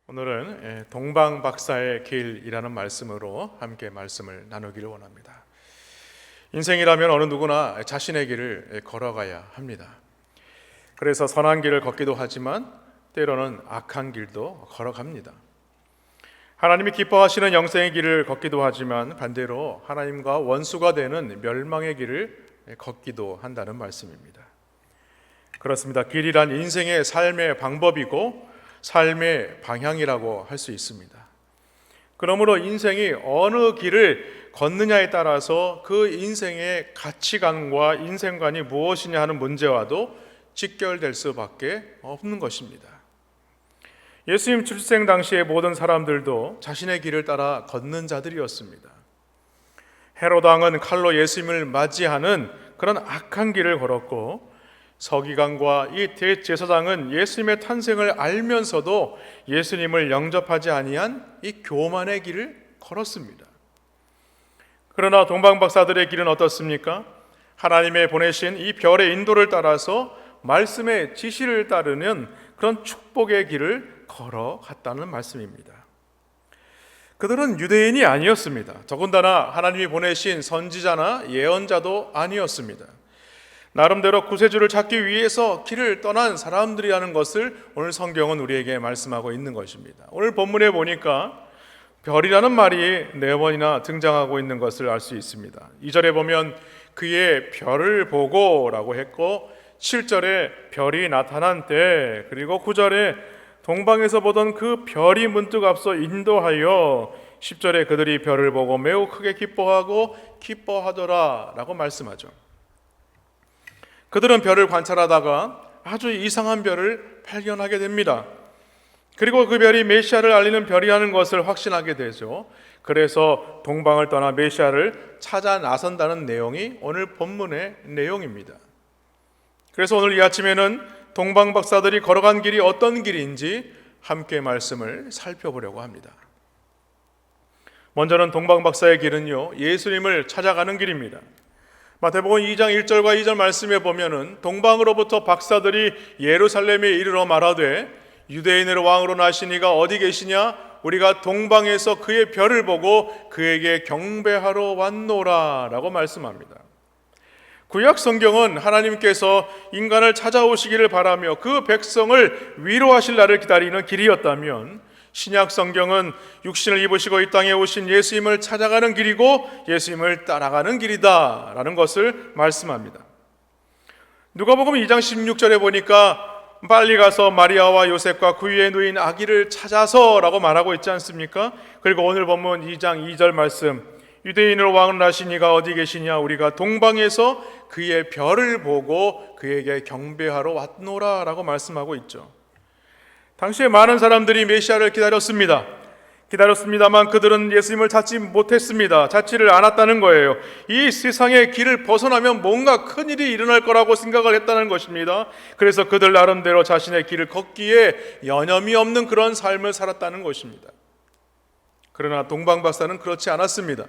오늘은 동방 박사의 길이라는 말씀으로 함께 말씀을 나누기를 원합니다. 인생이라면 어느 누구나 자신의 길을 걸어가야 합니다. 그래서 선한 길을 걷기도 하지만 때로는 악한 길도 걸어갑니다. 하나님이 기뻐하시는 영생의 길을 걷기도 하지만 반대로 하나님과 원수가 되는 멸망의 길을 걷기도 한다는 말씀입니다. 그렇습니다. 길이란 인생의 삶의 방법이고 삶의 방향이라고 할 수 있습니다. 그러므로 인생이 어느 길을 걷느냐에 따라서 그 인생의 가치관과 인생관이 무엇이냐 하는 문제와도 직결될 수밖에 없는 것입니다. 예수님 출생 당시의 모든 사람들도 자신의 길을 따라 걷는 자들이었습니다. 헤롯 왕은 칼로 예수님을 맞이하는 그런 악한 길을 걸었고, 서기관과 이 대제사장은 예수님의 탄생을 알면서도 예수님을 영접하지 아니한 이 교만의 길을 걸었습니다. 그러나 동방박사들의 길은 어떻습니까? 하나님의 보내신 이 별의 인도를 따라서 말씀의 지시를 따르는 그런 축복의 길을 걸어갔다는 말씀입니다. 그들은 유대인이 아니었습니다. 더군다나 하나님이 보내신 선지자나 예언자도 아니었습니다. 나름대로 구세주를 찾기 위해서 길을 떠난 사람들이라는 것을 오늘 성경은 우리에게 말씀하고 있는 것입니다. 오늘 본문에 보니까 별이라는 말이 4번이나 등장하고 있는 것을 알 수 있습니다. 2절에 보면 그의 별을 보고 라고 했고, 7절에 별이 나타난 때, 그리고 9절에 동방에서 보던 그 별이 문득 앞서 인도하여, 10절에 그들이 별을 보고 매우 크게 기뻐하더라 라고 말씀하죠. 그들은 별을 관찰하다가 아주 이상한 별을 발견하게 됩니다. 그리고 그 별이 메시아를 알리는 별이라는 것을 확신하게 되죠. 그래서 동방을 떠나 메시아를 찾아 나선다는 내용이 오늘 본문의 내용입니다. 그래서 오늘 이 아침에는 동방 박사들이 걸어간 길이 어떤 길인지 함께 말씀을 살펴보려고 합니다. 먼저는 동방 박사의 길은요, 예수님을 찾아가는 길입니다. 마태복음 2장 1절과 2절 말씀에 보면은 동방으로부터 박사들이 예루살렘에 이르러 말하되 유대인의 왕으로 나신 이가 어디 계시냐? 우리가 동방에서 그의 별을 보고 그에게 경배하러 왔노라 라고 말씀합니다. 구약 성경은 하나님께서 인간을 찾아오시기를 바라며 그 백성을 위로하실 날을 기다리는 길이었다면, 신약 성경은 육신을 입으시고 이 땅에 오신 예수님을 찾아가는 길이고 예수님을 따라가는 길이다 라는 것을 말씀합니다. 누가복음 2장 16절에 보니까 빨리 가서 마리아와 요셉과 그 위에 누인 아기를 찾아서 라고 말하고 있지 않습니까? 그리고 오늘 본문 2장 2절 말씀, 유대인으로 왕을 나신 이가 어디 계시냐? 우리가 동방에서 그의 별을 보고 그에게 경배하러 왔노라 라고 말씀하고 있죠. 당시에 많은 사람들이 메시아를 기다렸습니다만 그들은 예수님을 찾지 못했습니다. 찾지를 않았다는 거예요. 이 세상의 길을 벗어나면 뭔가 큰일이 일어날 거라고 생각을 했다는 것입니다. 그래서 그들 나름대로 자신의 길을 걷기에 여념이 없는 그런 삶을 살았다는 것입니다. 그러나 동방박사는 그렇지 않았습니다.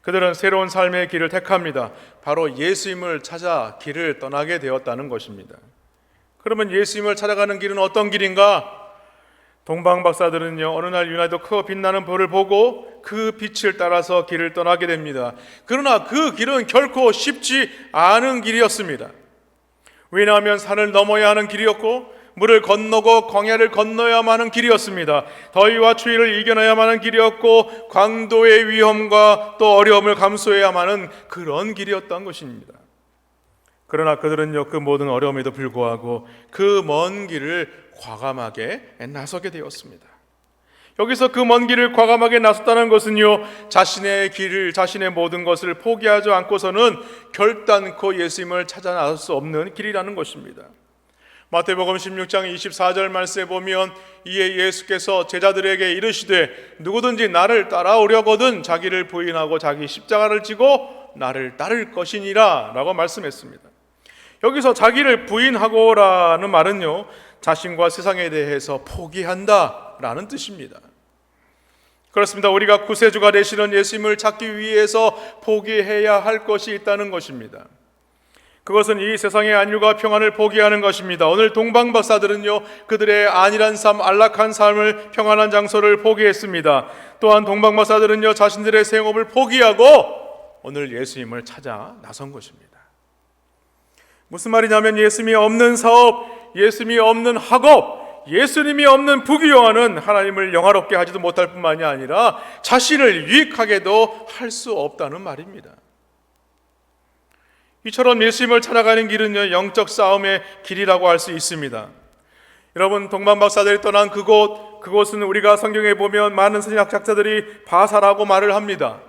그들은 새로운 삶의 길을 택합니다. 바로 예수님을 찾아 길을 떠나게 되었다는 것입니다. 그러면 예수님을 찾아가는 길은 어떤 길인가? 동방 박사들은요, 어느 날 유난히도 크고 빛나는 별을 보고 그 빛을 따라서 길을 떠나게 됩니다. 그러나 그 길은 결코 쉽지 않은 길이었습니다. 왜냐하면 산을 넘어야 하는 길이었고 물을 건너고 광야를 건너야만 하는 길이었습니다. 더위와 추위를 이겨내야만 하는 길이었고 광도의 위험과 또 어려움을 감수해야만 하는 그런 길이었던 것입니다. 그러나 그들은요, 그 모든 어려움에도 불구하고 그 먼 길을 과감하게 나서게 되었습니다. 여기서 그 먼 길을 과감하게 나섰다는 것은요, 자신의 길을, 자신의 모든 것을 포기하지 않고서는 결단코 예수님을 찾아 나설 수 없는 길이라는 것입니다. 마태복음 16장 24절 말씀에 보면 이에 예수께서 제자들에게 이르시되 누구든지 나를 따라오려거든 자기를 부인하고 자기 십자가를 지고 나를 따를 것이니라 라고 말씀했습니다. 여기서 자기를 부인하고라는 말은요, 자신과 세상에 대해서 포기한다 라는 뜻입니다. 그렇습니다. 우리가 구세주가 되시는 예수님을 찾기 위해서 포기해야 할 것이 있다는 것입니다. 그것은 이 세상의 안일과 평안을 포기하는 것입니다. 오늘 동방 박사들은요, 그들의 안일한 삶, 안락한 삶을, 평안한 장소를 포기했습니다. 또한 동방 박사들은요, 자신들의 생업을 포기하고 오늘 예수님을 찾아 나선 것입니다. 무슨 말이냐면 예수님이 없는 사업, 예수님이 없는 학업, 예수님이 없는 부귀영화는 하나님을 영화롭게 하지도 못할 뿐만이 아니라 자신을 유익하게도 할 수 없다는 말입니다. 이처럼 예수님을 찾아가는 길은요, 영적 싸움의 길이라고 할 수 있습니다. 여러분, 동방 박사들이 떠난 그곳은 우리가 성경에 보면 많은 선지학 작자들이 바사라고 말을 합니다.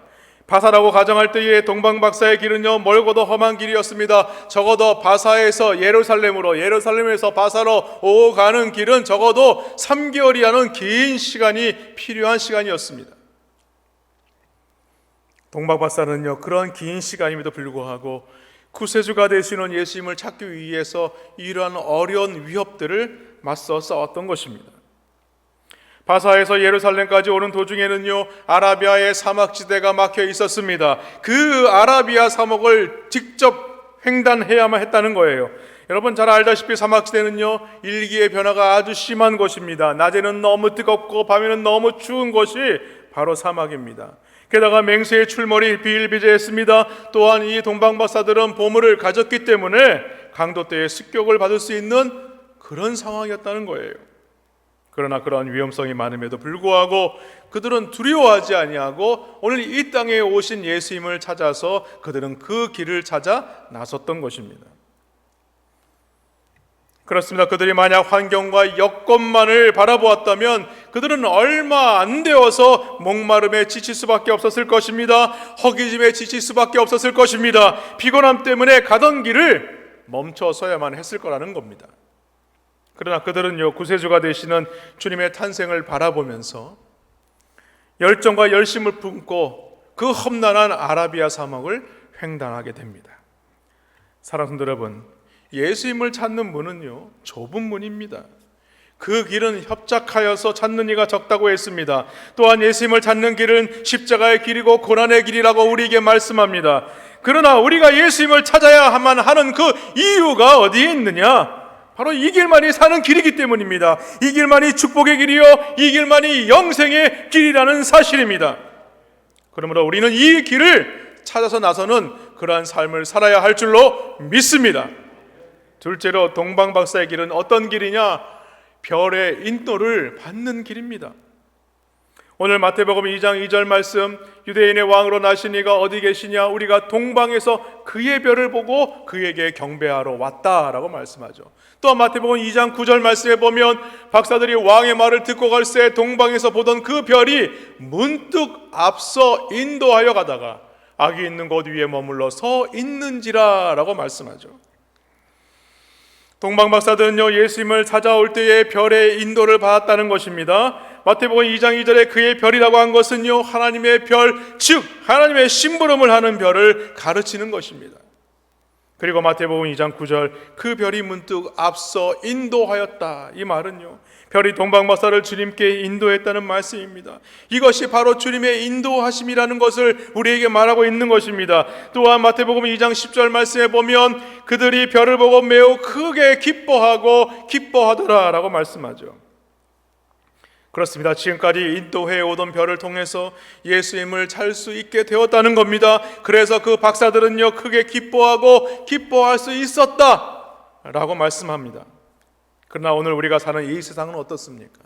바사라고 가정할 때의 동방 박사의 길은요, 멀고도 험한 길이었습니다. 적어도 바사에서 예루살렘으로, 예루살렘에서 바사로 오가는 길은 적어도 3개월이라는 긴 시간이 필요한 시간이었습니다. 동방 박사는요, 그런 긴 시간임에도 불구하고 구세주가 되시는 예수님을 찾기 위해서 이러한 어려운 위협들을 맞서 싸웠던 것입니다. 바사에서 예루살렘까지 오는 도중에는요, 아라비아의 사막지대가 막혀 있었습니다. 그 아라비아 사막을 직접 횡단해야만 했다는 거예요. 여러분 잘 알다시피 사막지대는요, 일기의 변화가 아주 심한 곳입니다. 낮에는 너무 뜨겁고 밤에는 너무 추운 곳이 바로 사막입니다. 게다가 맹수의 출몰이 비일비재했습니다. 또한 이 동방박사들은 보물을 가졌기 때문에 강도 때의 습격을 받을 수 있는 그런 상황이었다는 거예요. 그러나 그런 위험성이 많음에도 불구하고 그들은 두려워하지 아니하고 오늘 이 땅에 오신 예수님을 찾아서 그들은 그 길을 찾아 나섰던 것입니다. 그렇습니다. 그들이 만약 환경과 여건만을 바라보았다면 그들은 얼마 안 되어서 목마름에 지칠 수밖에 없었을 것입니다. 허기짐에 지칠 수밖에 없었을 것입니다. 피곤함 때문에 가던 길을 멈춰서야만 했을 거라는 겁니다. 그러나 그들은요, 구세주가 되시는 주님의 탄생을 바라보면서 열정과 열심을 품고 그 험난한 아라비아 사막을 횡단하게 됩니다. 사랑하는 여러분, 예수님을 찾는 문은요, 좁은 문입니다. 그 길은 협착하여서 찾는 이가 적다고 했습니다. 또한 예수님을 찾는 길은 십자가의 길이고 고난의 길이라고 우리에게 말씀합니다. 그러나 우리가 예수님을 찾아야만 하는 그 이유가 어디에 있느냐? 바로 이 길만이 사는 길이기 때문입니다. 이 길만이 축복의 길이요, 이 길만이 영생의 길이라는 사실입니다. 그러므로 우리는 이 길을 찾아서 나서는 그러한 삶을 살아야 할 줄로 믿습니다. 둘째로 동방박사의 길은 어떤 길이냐? 별의 인도를 받는 길입니다. 오늘 마태복음 2장 2절 말씀, 유대인의 왕으로 나신 이가 어디 계시냐? 우리가 동방에서 그의 별을 보고 그에게 경배하러 왔다라고 말씀하죠. 또한 마태복음 2장 9절 말씀에 보면 박사들이 왕의 말을 듣고 갈새 동방에서 보던 그 별이 문득 앞서 인도하여 가다가 악이 있는 곳 위에 머물러 서 있는지라 라고 말씀하죠. 동방박사들은요, 예수님을 찾아올 때의 별의 인도를 받았다는 것입니다. 마태복음 2장 2절에 그의 별이라고 한 것은요, 하나님의 별, 즉 하나님의 심부름을 하는 별을 가르치는 것입니다. 그리고 마태복음 2장 9절, 그 별이 문득 앞서 인도하였다. 이 말은요, 별이 동방박사를 주님께 인도했다는 말씀입니다. 이것이 바로 주님의 인도하심이라는 것을 우리에게 말하고 있는 것입니다. 또한 마태복음 2장 10절 말씀에 보면 그들이 별을 보고 매우 크게 기뻐하더라 라고 말씀하죠. 그렇습니다. 지금까지 인도해 오던 별을 통해서 예수님을 찾을 수 있게 되었다는 겁니다. 그래서 그 박사들은요, 크게 기뻐할 수 있었다 라고 말씀합니다. 그러나 오늘 우리가 사는 이 세상은 어떻습니까?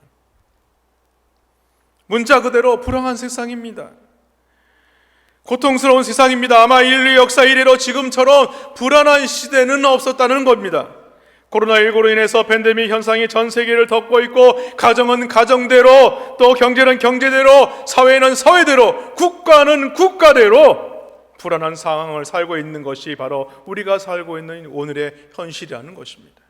문자 그대로 불행한 세상입니다. 고통스러운 세상입니다. 아마 인류 역사 이래로 지금처럼 불안한 시대는 없었다는 겁니다. 코로나19로 인해서 팬데믹 현상이 전 세계를 덮고 있고, 가정은 가정대로, 또 경제는 경제대로, 사회는 사회대로, 국가는 국가대로 불안한 상황을 살고 있는 것이 바로 우리가 살고 있는 오늘의 현실이라는 것입니다.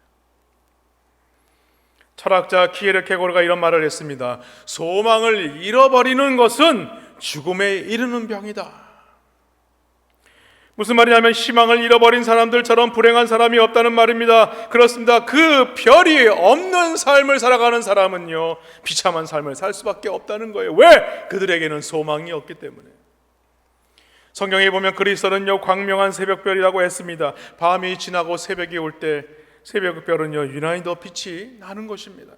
철학자 키에르케고르가 이런 말을 했습니다. 소망을 잃어버리는 것은 죽음에 이르는 병이다. 무슨 말이냐면 희망을 잃어버린 사람들처럼 불행한 사람이 없다는 말입니다. 그렇습니다. 그 별이 없는 삶을 살아가는 사람은요, 비참한 삶을 살 수밖에 없다는 거예요. 왜? 그들에게는 소망이 없기 때문에. 성경에 보면 그리스도는요 광명한 새벽별이라고 했습니다. 밤이 지나고 새벽이 올 때 새벽별은요 유난히 더 빛이 나는 것입니다.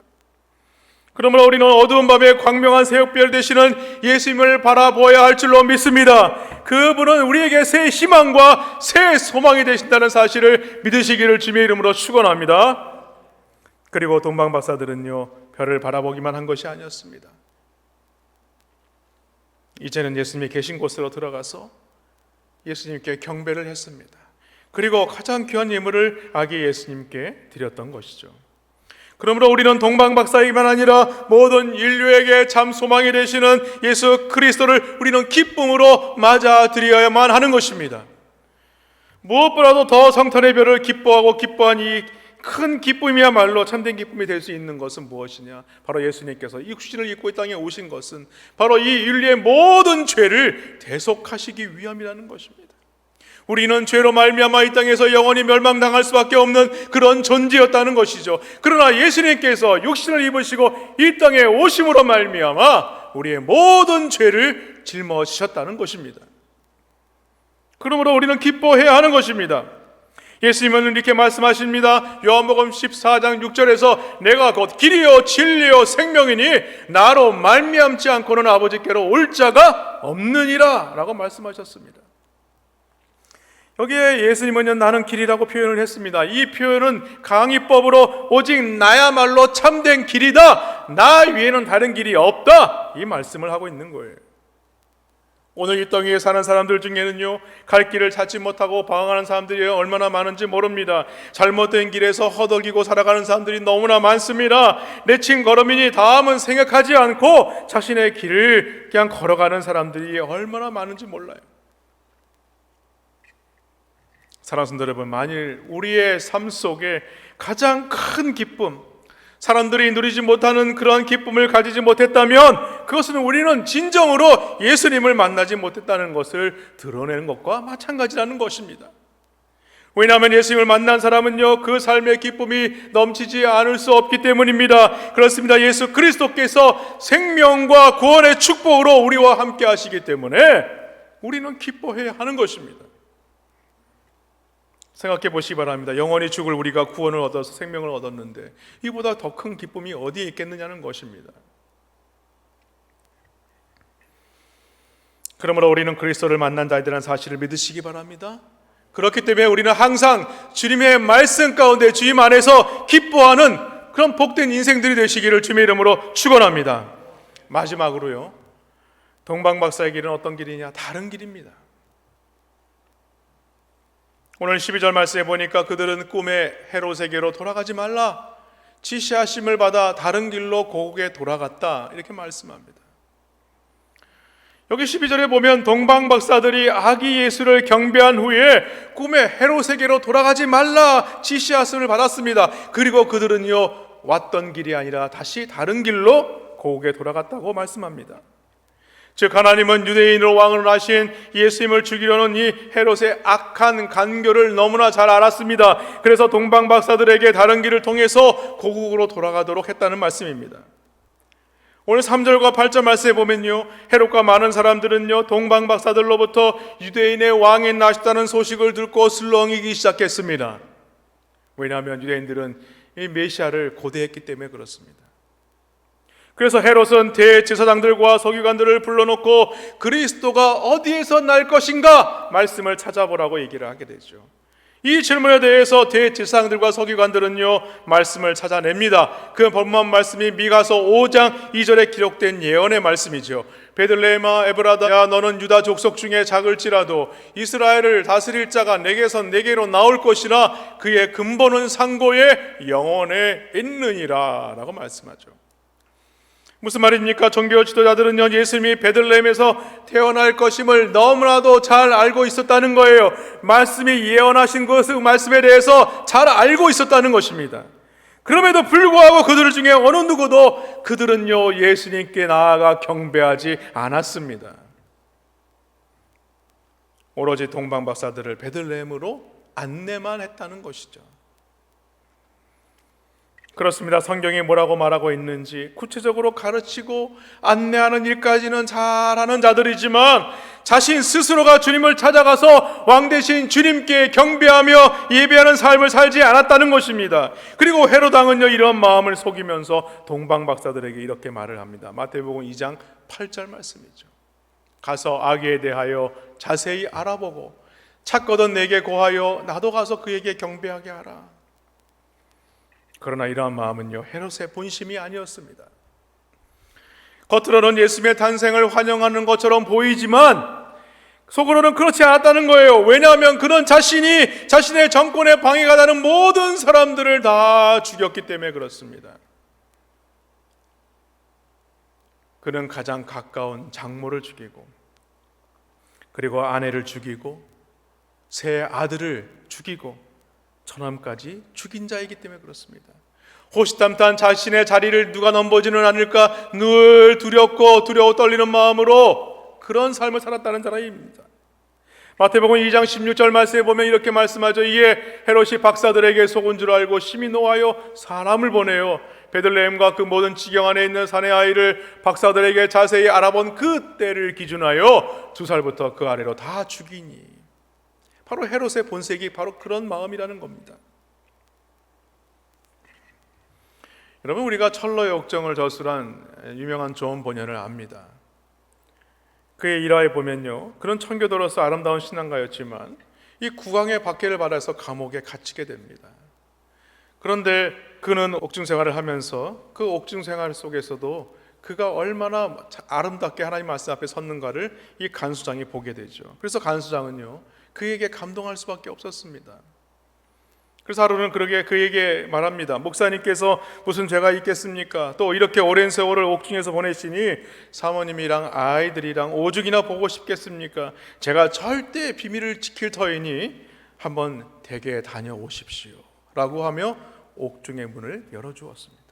그러므로 우리는 어두운 밤에 광명한 새벽별 되시는 예수님을 바라보아야 할 줄로 믿습니다. 그분은 우리에게 새 희망과 새 소망이 되신다는 사실을 믿으시기를 주님의 이름으로 축원합니다. 그리고 동방박사들은요 별을 바라보기만 한 것이 아니었습니다. 이제는 예수님이 계신 곳으로 들어가서 예수님께 경배를 했습니다. 그리고 가장 귀한 예물을 아기 예수님께 드렸던 것이죠. 그러므로 우리는 동방박사이기만 아니라 모든 인류에게 참 소망이 되시는 예수 그리스도를 우리는 기쁨으로 맞아들여야만 하는 것입니다. 무엇보다도 더 성탄의 별을 기뻐하고 기뻐한 이 큰 기쁨이야말로 참된 기쁨이 될 수 있는 것은 무엇이냐? 바로 예수님께서 육신을 입고 이 땅에 오신 것은 바로 이 인류의 모든 죄를 대속하시기 위함이라는 것입니다. 우리는 죄로 말미암아 이 땅에서 영원히 멸망당할 수밖에 없는 그런 존재였다는 것이죠. 그러나 예수님께서 육신을 입으시고 이 땅에 오심으로 말미암아 우리의 모든 죄를 짊어지셨다는 것입니다. 그러므로 우리는 기뻐해야 하는 것입니다. 예수님은 이렇게 말씀하십니다. 요한복음 14장 6절에서 내가 곧 길이요 진리요 생명이니 나로 말미암지 않고는 아버지께로 올 자가 없느니라 라고 말씀하셨습니다. 여기에 예수님은 나는 길이라고 표현을 했습니다. 이 표현은 강의법으로 오직 나야말로 참된 길이다, 나 위에는 다른 길이 없다, 이 말씀을 하고 있는 거예요. 오늘 이 땅 위에 사는 사람들 중에는요 갈 길을 찾지 못하고 방황하는 사람들이 얼마나 많은지 모릅니다. 잘못된 길에서 허덕이고 살아가는 사람들이 너무나 많습니다. 내친 걸음이니 다음은 생각하지 않고 자신의 길을 그냥 걸어가는 사람들이 얼마나 많은지 몰라요. 사랑하는 성도 여러분, 만일 우리의 삶 속에 가장 큰 기쁨, 사람들이 누리지 못하는 그러한 기쁨을 가지지 못했다면 그것은 우리는 진정으로 예수님을 만나지 못했다는 것을 드러내는 것과 마찬가지라는 것입니다. 왜냐하면 예수님을 만난 사람은요 그 삶의 기쁨이 넘치지 않을 수 없기 때문입니다. 그렇습니다. 예수 그리스도께서 생명과 구원의 축복으로 우리와 함께 하시기 때문에 우리는 기뻐해야 하는 것입니다. 생각해 보시기 바랍니다. 영원히 죽을 우리가 구원을 얻어서 생명을 얻었는데 이보다 더 큰 기쁨이 어디에 있겠느냐는 것입니다. 그러므로 우리는 그리스도를 만난 자들이라는 사실을 믿으시기 바랍니다. 그렇기 때문에 우리는 항상 주님의 말씀 가운데 주님 안에서 기뻐하는 그런 복된 인생들이 되시기를 주님의 이름으로 축원합니다. 마지막으로요, 동방박사의 길은 어떤 길이냐? 다른 길입니다. 오늘 12절 말씀에 보니까 그들은 꿈에 헤롯에게로 돌아가지 말라, 지시하심을 받아 다른 길로 고국에 돌아갔다, 이렇게 말씀합니다. 여기 12절에 보면 동방박사들이 아기 예수를 경배한 후에 꿈에 헤롯에게로 돌아가지 말라 지시하심을 받았습니다. 그리고 그들은요 왔던 길이 아니라 다시 다른 길로 고국에 돌아갔다고 말씀합니다. 즉 하나님은 유대인으로 왕을 하신 예수님을 죽이려는 이 헤롯의 악한 간교를 너무나 잘 알았습니다. 그래서 동방박사들에게 다른 길을 통해서 고국으로 돌아가도록 했다는 말씀입니다. 오늘 3절과 8절 말씀에 보면요 헤롯과 많은 사람들은요 동방박사들로부터 유대인의 왕이 나셨다는 소식을 듣고 슬렁이기 시작했습니다. 왜냐하면 유대인들은 이 메시아를 고대했기 때문에 그렇습니다. 그래서 헤롯은 대제사장들과 서기관들을 불러놓고 그리스도가 어디에서 날 것인가 말씀을 찾아보라고 얘기를 하게 되죠. 이 질문에 대해서 대제사장들과 서기관들은요 말씀을 찾아냅니다. 그 본문 말씀이 미가서 5장 2절에 기록된 예언의 말씀이죠. 베들레헴아 에브라다야 너는 유다 족속 중에 작을지라도 이스라엘을 다스릴 자가 내게서 내게로 나올 것이라 그의 근본은 상고에 영원에 있느니라 라고 말씀하죠. 무슨 말입니까? 종교 지도자들은요 예수님이 베들레헴에서 태어날 것임을 너무나도 잘 알고 있었다는 거예요. 말씀이 예언하신 그 말씀에 대해서 잘 알고 있었다는 것입니다. 그럼에도 불구하고 그들 중에 어느 누구도 그들은요 예수님께 나아가 경배하지 않았습니다. 오로지 동방박사들을 베들레헴으로 안내만 했다는 것이죠. 그렇습니다. 성경이 뭐라고 말하고 있는지 구체적으로 가르치고 안내하는 일까지는 잘하는 자들이지만 자신 스스로가 주님을 찾아가서 왕 대신 주님께 경배하며 예배하는 삶을 살지 않았다는 것입니다. 그리고 헤롯 왕은요, 이런 마음을 속이면서 동방 박사들에게 이렇게 말을 합니다. 마태복음 2장 8절 말씀이죠. 가서 아기에 대하여 자세히 알아보고 찾거든 내게 고하여 나도 가서 그에게 경배하게 하라. 그러나 이러한 마음은요, 헤롯의 본심이 아니었습니다. 겉으로는 예수님의 탄생을 환영하는 것처럼 보이지만 속으로는 그렇지 않았다는 거예요. 왜냐하면 그는 자신이 자신의 정권에 방해가 되는 모든 사람들을 다 죽였기 때문에 그렇습니다. 그는 가장 가까운 장모를 죽이고, 그리고 아내를 죽이고, 세 아들을 죽이고, 처남까지 죽인 자이기 때문에 그렇습니다. 호시탐탐 자신의 자리를 누가 넘보지는 않을까 늘 두려워 떨리는 마음으로 그런 삶을 살았다는 사람입니다. 마태복음 2장 16절 말씀에 보면 이렇게 말씀하죠. 이에 헤롯이 박사들에게 속은 줄 알고 심히 노하여 사람을 보내요. 베들레헴과 그 모든 지경 안에 있는 사내 아이를 박사들에게 자세히 알아본 그 때를 기준하여 2살부터 그 아래로 다 죽이니. 바로 헤롯의 본색이 바로 그런 마음이라는 겁니다. 여러분, 우리가 철로의 옥정을 저술한 유명한 존 번연을 압니다. 그의 일화에 보면요, 그는 청교도로서 아름다운 신앙가였지만 이 국왕의 박해를 받아서 감옥에 갇히게 됩니다. 그런데 그는 옥중 생활을 하면서 그 옥중 생활 속에서도 그가 얼마나 아름답게 하나님 말씀 앞에 섰는가를 이 간수장이 보게 되죠. 그래서 간수장은요, 그에게 감동할 수밖에 없었습니다. 그래서 하루는 그에게 말합니다. 목사님께서 무슨 죄가 있겠습니까? 또 이렇게 오랜 세월을 옥중에서 보내시니 사모님이랑 아이들이랑 오죽이나 보고 싶겠습니까? 제가 절대 비밀을 지킬 터이니 한번 댁에 다녀오십시오 라고 하며 옥중의 문을 열어주었습니다.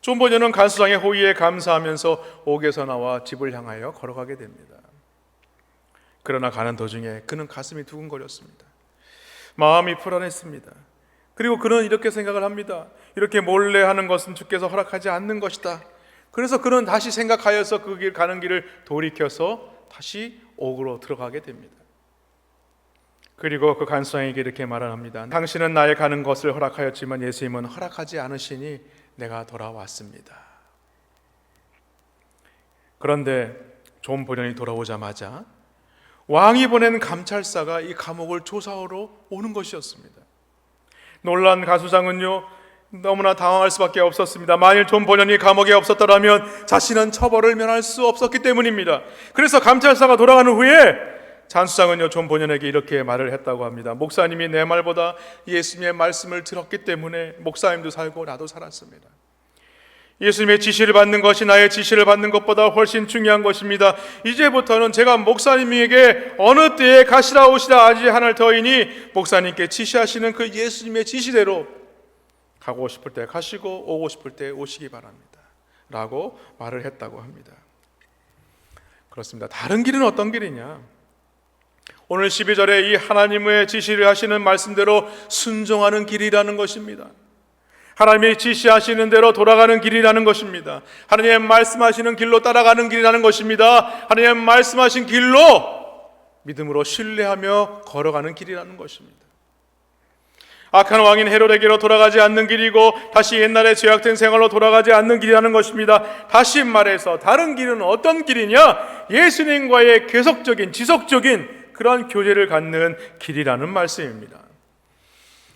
존 번연은 간수장의 호의에 감사하면서 옥에서 나와 집을 향하여 걸어가게 됩니다. 그러나 가는 도중에 그는 가슴이 두근거렸습니다. 마음이 불안했습니다. 그리고 그는 이렇게 생각을 합니다. 이렇게 몰래 하는 것은 주께서 허락하지 않는 것이다. 그래서 그는 다시 생각하여서 그 길 가는 길을 돌이켜서 다시 옥으로 들어가게 됩니다. 그리고 그 간수장에게 이렇게 말을 합니다. 당신은 나의 가는 것을 허락하였지만 예수님은 허락하지 않으시니 내가 돌아왔습니다. 그런데 존 번연이 돌아오자마자 왕이 보낸 감찰사가 이 감옥을 조사하러 오는 것이었습니다. 놀란 간수장은요, 너무나 당황할 수밖에 없었습니다. 만일 존 번연이 감옥에 없었더라면 자신은 처벌을 면할 수 없었기 때문입니다. 그래서 감찰사가 돌아가는 후에 간수장은요, 존 번연에게 이렇게 말을 했다고 합니다. 목사님이 내 말보다 예수님의 말씀을 들었기 때문에 목사님도 살고 나도 살았습니다. 예수님의 지시를 받는 것이 나의 지시를 받는 것보다 훨씬 중요한 것입니다. 이제부터는 제가 목사님에게 어느 때에 가시라 오시라 하지 않을 터이니 목사님께 지시하시는 그 예수님의 지시대로 가고 싶을 때 가시고 오고 싶을 때 오시기 바랍니다 라고 말을 했다고 합니다. 그렇습니다. 다른 길은 어떤 길이냐? 오늘 12절에 이 하나님의 지시를 하시는 말씀대로 순종하는 길이라는 것입니다. 하나님이 지시하시는 대로 돌아가는 길이라는 것입니다. 하나님 말씀하시는 길로 따라가는 길이라는 것입니다. 하나님 말씀하신 길로 믿음으로 신뢰하며 걸어가는 길이라는 것입니다. 악한 왕인 헤롯에게로 돌아가지 않는 길이고 다시 옛날의 죄악된 생활로 돌아가지 않는 길이라는 것입니다. 다시 말해서 다른 길은 어떤 길이냐? 예수님과의 계속적인 지속적인 그런 교제를 갖는 길이라는 말씀입니다.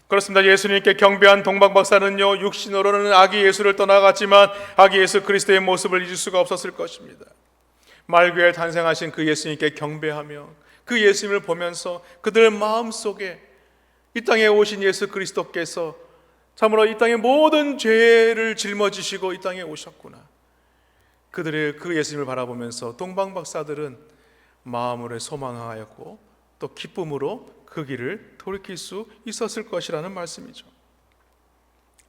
그렇습니다. 예수님께 경배한 동방박사는요, 육신으로는 아기 예수를 떠나갔지만 아기 예수 그리스도의 모습을 잊을 수가 없었을 것입니다. 말교에 탄생하신 그 예수님께 경배하며 그 예수님을 보면서 그들 마음속에 이 땅에 오신 예수 그리스도께서 참으로 이 땅의 모든 죄를 짊어지시고 이 땅에 오셨구나. 그들의 그 예수님을 바라보면서 동방박사들은 마음으로 소망하였고 또 기쁨으로 그 길을 돌이킬 수 있었을 것이라는 말씀이죠.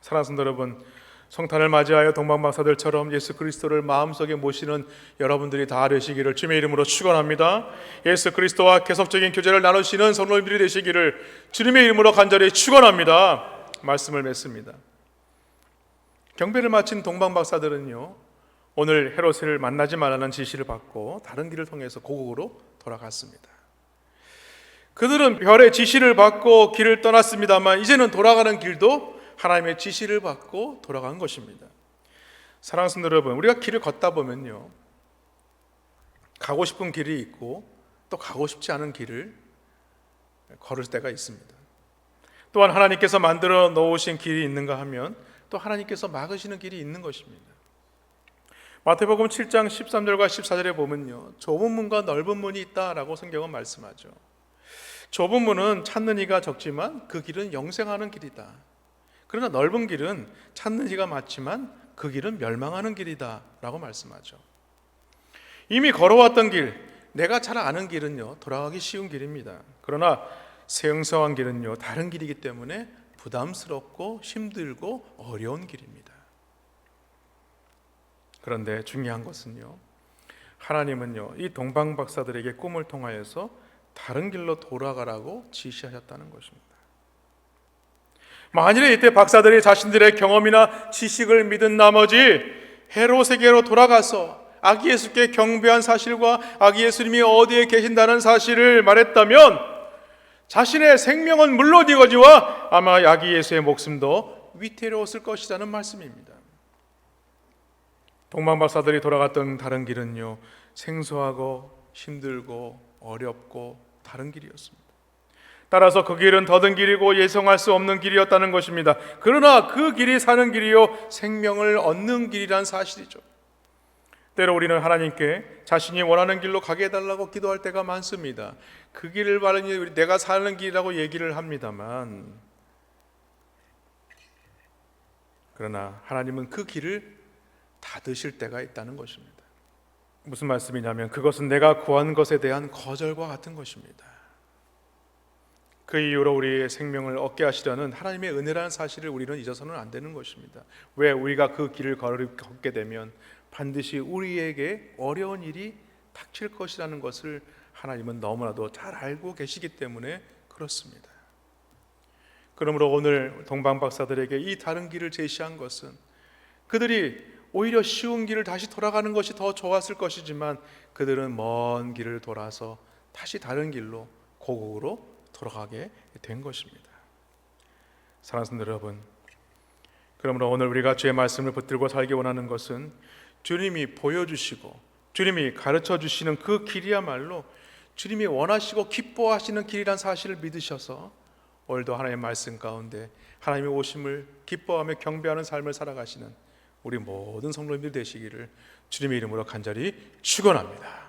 사랑하는 성도 여러분, 성탄을 맞이하여 동방박사들처럼 예수 그리스도를 마음속에 모시는 여러분들이 다 되시기를 주님의 이름으로 축원합니다. 예수 그리스도와 계속적인 교제를 나누시는 성도님들이 되시기를 주님의 이름으로 간절히 축원합니다. 말씀을 맺습니다. 경배를 마친 동방 박사들은요, 오늘 헤롯을 만나지 말라는 지시를 받고 다른 길을 통해서 고국으로 돌아갔습니다. 그들은 별의 지시를 받고 길을 떠났습니다만 이제는 돌아가는 길도 하나님의 지시를 받고 돌아간 것입니다. 사랑하는 성도 여러분, 우리가 길을 걷다 보면요, 가고 싶은 길이 있고 또 가고 싶지 않은 길을 걸을 때가 있습니다. 또한 하나님께서 만들어 놓으신 길이 있는가 하면 또 하나님께서 막으시는 길이 있는 것입니다. 마태복음 7장 13절과 14절에 보면요, 좁은 문과 넓은 문이 있다라고 성경은 말씀하죠. 좁은 문은 찾는 이가 적지만 그 길은 영생하는 길이다. 그러나 넓은 길은 찾는 이가 많지만 그 길은 멸망하는 길이다 라고 말씀하죠. 이미 걸어왔던 길, 내가 잘 아는 길은요, 돌아가기 쉬운 길입니다. 그러나 생성한 길은요, 다른 길이기 때문에 부담스럽고 힘들고 어려운 길입니다. 그런데 중요한 것은요, 하나님은요, 이 동방 박사들에게 꿈을 통하여서 다른 길로 돌아가라고 지시하셨다는 것입니다. 만일에 이때 박사들이 자신들의 경험이나 지식을 믿은 나머지 헤롯에게로 돌아가서 아기 예수께 경배한 사실과 아기 예수님이 어디에 계신다는 사실을 말했다면 자신의 생명은 물론 이거지와 아마 아기 예수의 목숨도 위태로웠을 것이라는 말씀입니다. 동방 박사들이 돌아갔던 다른 길은요, 생소하고 힘들고 어렵고 다른 길이었습니다. 따라서 그 길은 더딘 길이고 예상할 수 없는 길이었다는 것입니다. 그러나 그 길이 사는 길이요, 생명을 얻는 길이란 사실이죠. 때로 우리는 하나님께 자신이 원하는 길로 가게 해달라고 기도할 때가 많습니다. 그 길을 바르니 내가 사는 길이라고 얘기를 합니다만, 그러나 하나님은 그 길을 닫으실 때가 있다는 것입니다. 무슨 말씀이냐면 그것은 내가 구한 것에 대한 거절과 같은 것입니다. 그 이유로 우리의 생명을 얻게 하시려는 하나님의 은혜라는 사실을 우리는 잊어서는 안 되는 것입니다. 왜? 우리가 그 길을 걷게 되면 반드시 우리에게 어려운 일이 닥칠 것이라는 것을 하나님은 너무나도 잘 알고 계시기 때문에 그렇습니다. 그러므로 오늘 동방 박사들에게 이 다른 길을 제시한 것은 그들이 오히려 쉬운 길을 다시 돌아가는 것이 더 좋았을 것이지만 그들은 먼 길을 돌아서 다시 다른 길로 고국으로 돌아가게 된 것입니다. 사랑하는 성도 여러분, 그러므로 오늘 우리가 주의 말씀을 붙들고 살기 원하는 것은 주님이 보여주시고 주님이 가르쳐 주시는 그 길이야말로 주님이 원하시고 기뻐하시는 길이란 사실을 믿으셔서 오늘도 하나님의 말씀 가운데 하나님의 오심을 기뻐하며 경배하는 삶을 살아가시는 우리 모든 성도님들 되시기를 주님의 이름으로 간절히 축원합니다.